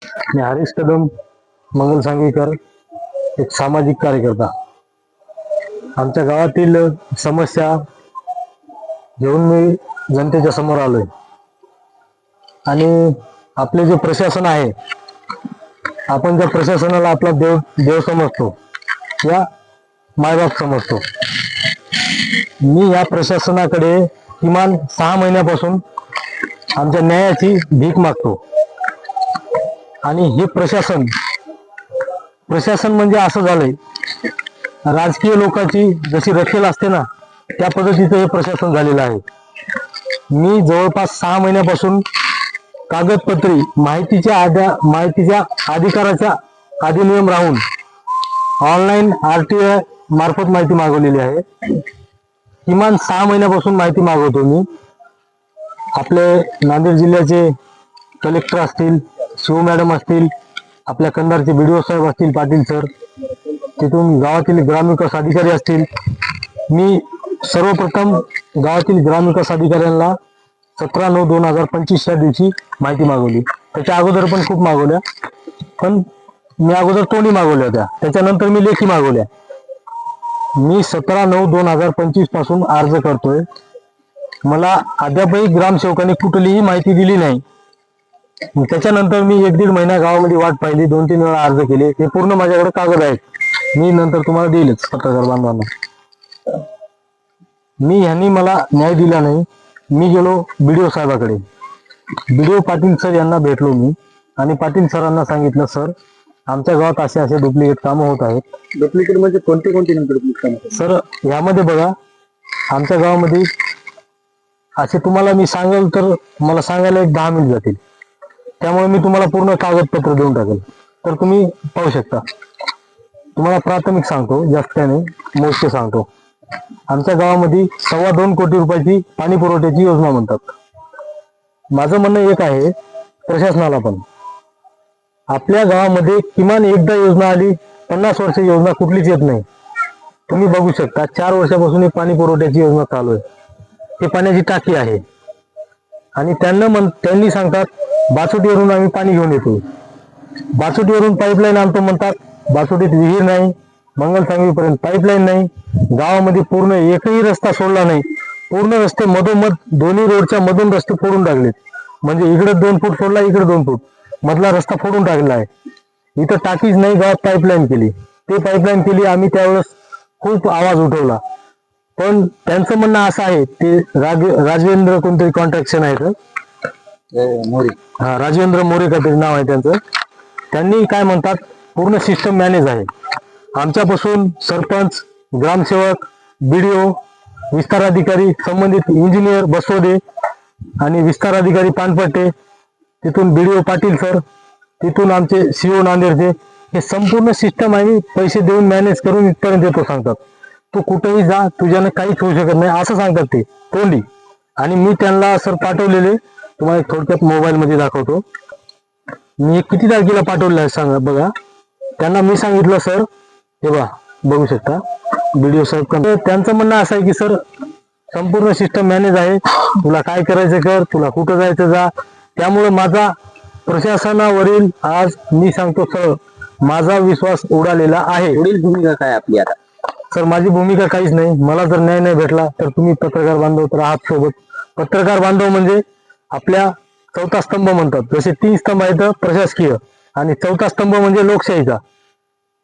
मी हरीश कदम मंगल सांगवीकर, एक सामाजिक कार्यकर्ता. आमच्या गावातील समस्या घेऊन मी जनतेच्या समोर आलोय. आणि आपले जे प्रशासन आहे, आपण ज्या प्रशासनाला आपला देव देव समजतो या मायबाप समजतो, मी या प्रशासनाकडे किमान 6 महिन्यापासून आमच्या न्यायाची भीक मागतो. आणि हे प्रशासन म्हणजे असं झालंय, राजकीय लोकांची जशी रखेल असते ना, त्या पद्धतीचं हे प्रशासन झालेलं आहे. मी जवळपास 6 महिन्यापासून कागदपत्री माहितीच्या अधिकाराच्या अधिनियम राहून ऑनलाईन RTI मार्फत माहिती मागवलेली आहे. किमान 6 महिन्यापासून माहिती मागवतो मी. आपले नांदेड जिल्ह्याचे कलेक्टर असतील, शिव मॅडम असतील, आपल्या कंधारचे BDO साहेब असतील, पाटील सर, तिथून गावातील ग्रामविकास अधिकारी असतील. मी सर्वप्रथम गावातील ग्रामविकास अधिकाऱ्यांना 17/9/2025 या दिवशी माहिती मागवली. त्याच्या अगोदर पण खूप मागवल्या, पण मी अगोदर तोंडी मागवल्या होत्या, त्याच्यानंतर मी लेखी मागवल्या. मी 17/9/2025 पासून अर्ज करतोय. मला अद्यापही ग्रामसेवकांनी कुठलीही माहिती दिली नाही. त्याच्यानंतर मी 1-1.5 महिना गावामध्ये वाट पाहिली, 2-3 वेळा अर्ज केले. हे पूर्ण माझ्याकडे कागद आहेत, मी नंतर तुम्हाला देईलच पत्रकार बांधवांना. ह्यांनी मला न्याय दिला नाही. मी गेलो BDO साहेबाकडे, BDO पाटील सर यांना भेटलो मी, आणि पाटील सरांना सांगितलं, सर आमच्या गावात असे डुप्लिकेट कामं होत आहेत. डुप्लिकेट म्हणजे कोणते डुप्लिकेट काम? सर यामध्ये बघा, आमच्या गावामध्ये असे तुम्हाला मी सांगेल तर मला सांगायला 10 मिनिट जातील. त्यामुळे मी तुम्हाला पूर्ण कागदपत्र देऊन टाकेल, तर तुम्ही पाहू शकता. तुम्हाला प्राथमिक सांगतो, जास्त नाही, मोजके सांगतो. आमच्या गावामध्ये 2.25 कोटी रुपयाची पाणी पुरवठ्याची योजना म्हणतात. माझं म्हणणं एक आहे, प्रशासनाला पण, आपल्या गावामध्ये किमान एकदा योजना आली, 50 वर्ष योजना कुठलीच येत नाही. तुम्ही बघू शकता, 4 वर्षापासून एक पाणी पुरवठ्याची योजना चालू आहे. हे पाण्याची टाकी आहे, आणि त्यांनी सांगतात बासुटीवरून आम्ही पाणी घेऊन येतो. बासुटीवरून पाईपलाईन आणतो म्हणतात. बासुटीत विहीर नाही, मंगल सांगवीपर्यंत पाईपलाईन नाही. गावामध्ये पूर्ण एकही रस्ता सोडला नाही. पूर्ण रस्ते मधोमध, दोन्ही रोडच्या मधून रस्ते फोडून टाकलेत. म्हणजे इकडे 2 फूट सोडला, इकडे 2 फूट, मधला रस्ता फोडून टाकला आहे. इथं टाकीच नाही, गावात पाईपलाईन केली. ते पाईपलाईन केली, आम्ही त्यावेळेस खूप आवाज उठवला. पण त्यांचं म्हणणं असं आहे, ते राजवेंद्र कोणतरी कॉन्ट्रॅक्शन आहे तर मोरे, राजवेंद्र मोरे काहीतरी नाव आहे त्यांचं. त्यांनी काय म्हणतात, पूर्ण सिस्टम मॅनेज आहे. आमच्यापासून सरपंच, ग्रामसेवक, BDO, विस्तार अधिकारी, संबंधित इंजिनियर बसवदे आणि विस्तार अधिकारी पानपट्टे, तिथून BDO पाटील सर, तिथून आमचे CO नांदेडचे, हे संपूर्ण सिस्टम आहे. पैसे देऊन मॅनेज करून इथपर्यंत येतो सांगतात. तू कुठेही जा, तुझ्यानं काहीच होऊ शकत नाही असं सांगतात ते तोंडी. आणि मी त्यांना सर पाठवलेले, तुम्हाला थोडक्यात मोबाईल मध्ये दाखवतो. मी किती तारखेला पाठवलेलं आहे सांगा बघा. त्यांना मी सांगितलं, सर हे बघू शकता BDO साहेब. त्यांचं म्हणणं असं आहे की सर संपूर्ण सिस्टम मॅनेज आहे, तुला काय करायचं कर, तुला कुठं जायचं जा. त्यामुळे माझा प्रशासनावरील, आज मी सांगतो सर, माझा विश्वास उडालेला आहे. पुढील भूमिका काय आपली आता? सर माझी भूमिका काहीच नाही. मला जर न्याय नाही भेटला तर तुम्ही पत्रकार बांधव तर आहात सोबत. पत्रकार बांधव म्हणजे आपल्या 4था स्तंभ म्हणतात. जसे 3 स्तंभ आहेत प्रशासकीय, आणि 4था स्तंभ म्हणजे लोकशाहीचा.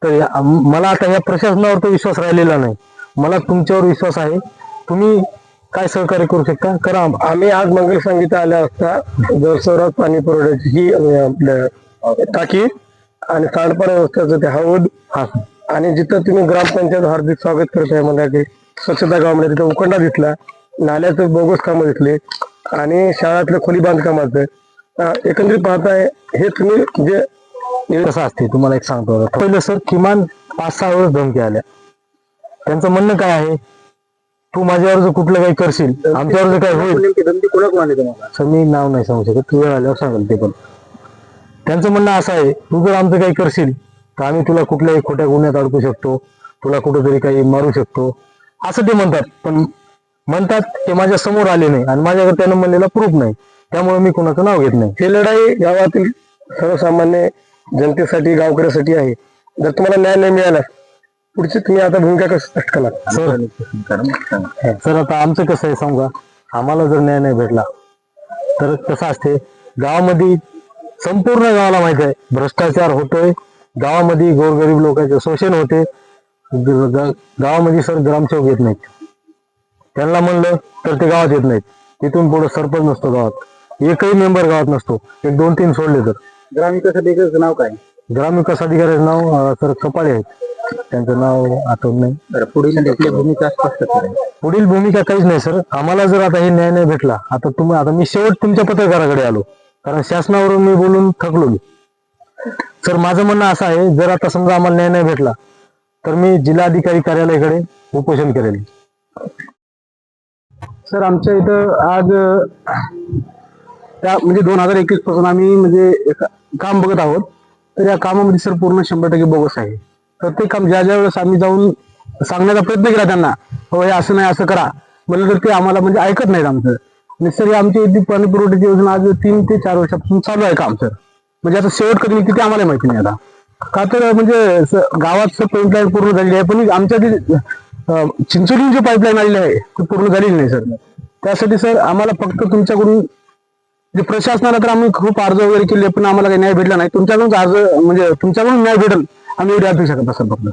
तर मला आता या प्रशासनावर तर विश्वास राहिलेला नाही. मला तुमच्यावर विश्वास आहे. तुम्ही काय सहकार्य करू शकता करा. आम्ही आज मंगल सांगितलं आल्या असता जलसौरात पाणी पुरवठ्याची ही आपल्या टाकी आणि सांडपाणी व्यवस्थेचं ते हौद, आणि जिथं तुम्ही ग्रामपंचायत हार्दिक स्वागत करत आहे म्हणा की स्वच्छता गावामध्ये, तिथं उकंडा दिसला, नाल्याचं बोगस कामं दिसले, आणि शाळातलं खोली बांधकामाचं एकंदरीत पाहताय. हे तुम्ही जे कसं असते तुम्हाला एक सांगतो. पहिलं सर किमान 5-6 वेळेस धमकी आल्या. त्यांचं म्हणणं काय आहे, तू माझ्यावर जर कुठलं काही करशील, आमच्यावर जर काय होईल. धमकी कोणाकडून आली तुम्हाला? सर मी नाव नाही सांगू शकत, वेळ आल्यावर सांगेल ते. पण त्यांचं म्हणणं असं आहे, तू जर आमचं काही करशील तर आम्ही तुला कुठल्याही खोट्या गुन्ह्यात अडकू शकतो, तुला कुठेतरी काही मारू शकतो, असं ते म्हणतात. पण म्हणतात ते माझ्या समोर आले नाही, आणि माझ्याकडे त्यानं म्हणलेला प्रूफ नाही. त्यामुळे मी कोणाचं नाव घेत नाही. ही लढाई गावातील सर्वसामान्य जनतेसाठी गावकऱ्यासाठी आहे. जर तुम्हाला न्याय नाही मिळाला पुढची तुम्ही आता भूमिका कशी स्पष्ट करणार? सर आता आमचं कसं आहे सांगा, आम्हाला जर न्याय नाही भेटला तर कसं असते, गावामध्ये संपूर्ण गावाला माहिती आहे भ्रष्टाचार होतोय, गावामध्ये गोरगरीब लोकांचे शोषण होते. गावामध्ये सर ग्रामसेवक येत नाहीत, त्यांना म्हणलं तर ते गावात येत नाहीत. तिथून पुढे सरपंच नसतो गावात, एकही मेंबर गावात नसतो, एक 2-3 सोडले तर. ग्रामविकास अधिकाऱ्याचं नाव काय? ग्रामविकास अधिकाऱ्याचं नाव सर कपाळे आहेत, त्यांचं नाव आठवत नाही. पुढील भूमिका स्पष्ट करा. पुढील भूमिका काहीच नाही सर. आम्हाला जर आता हे न्याय नाही भेटला, आता मी शेवट तुमच्या पत्रकाराकडे आलो, कारण शासनावरून मी बोलून थकलो मी. सर माझं म्हणणं असं आहे, जर आता समजा आम्हाला न्याय नाही भेटला तर मी जिल्हाधिकारी कार्यालयाकडे उपोषण करेल. सर आमच्या इथं आज म्हणजे 2021 पासून आम्ही म्हणजे एक काम बघत आहोत. तर या कामामध्ये सर पूर्ण 100% बोगस आहे. प्रत्येक काम ज्या वेळेस आम्ही जाऊन सांगण्याचा प्रयत्न केला त्यांना, हो हे असं नाही असं करा म्हणलं तर ते आम्हाला म्हणजे ऐकत नाहीत आमचं. आणि सर आमची इथली पाणी पुरवठ्याची योजना आज 3 ते 4 वर्षापासून चालू आहे काम सर. म्हणजे आता शेवट कधी निघते ते आम्हाला माहिती नाही आता. का तर म्हणजे गावात पाईपलाईन पूर्ण झालेली आहे, पण आमच्या चिंचोली जी पाईपलाईन आलेली आहे ती पूर्ण झालेली नाही सर. त्यासाठी सर आम्हाला फक्त तुमच्याकडून जे प्रशासनाला तर आम्ही खूप अर्ज वगैरे केले, पण आम्हाला काही न्याय भेटला नाही. तुमच्याकडून अर्ज म्हणजे तुमच्याकडून न्याय भेटेल आम्ही एवढी अपेक्षा करतो सर फक्त.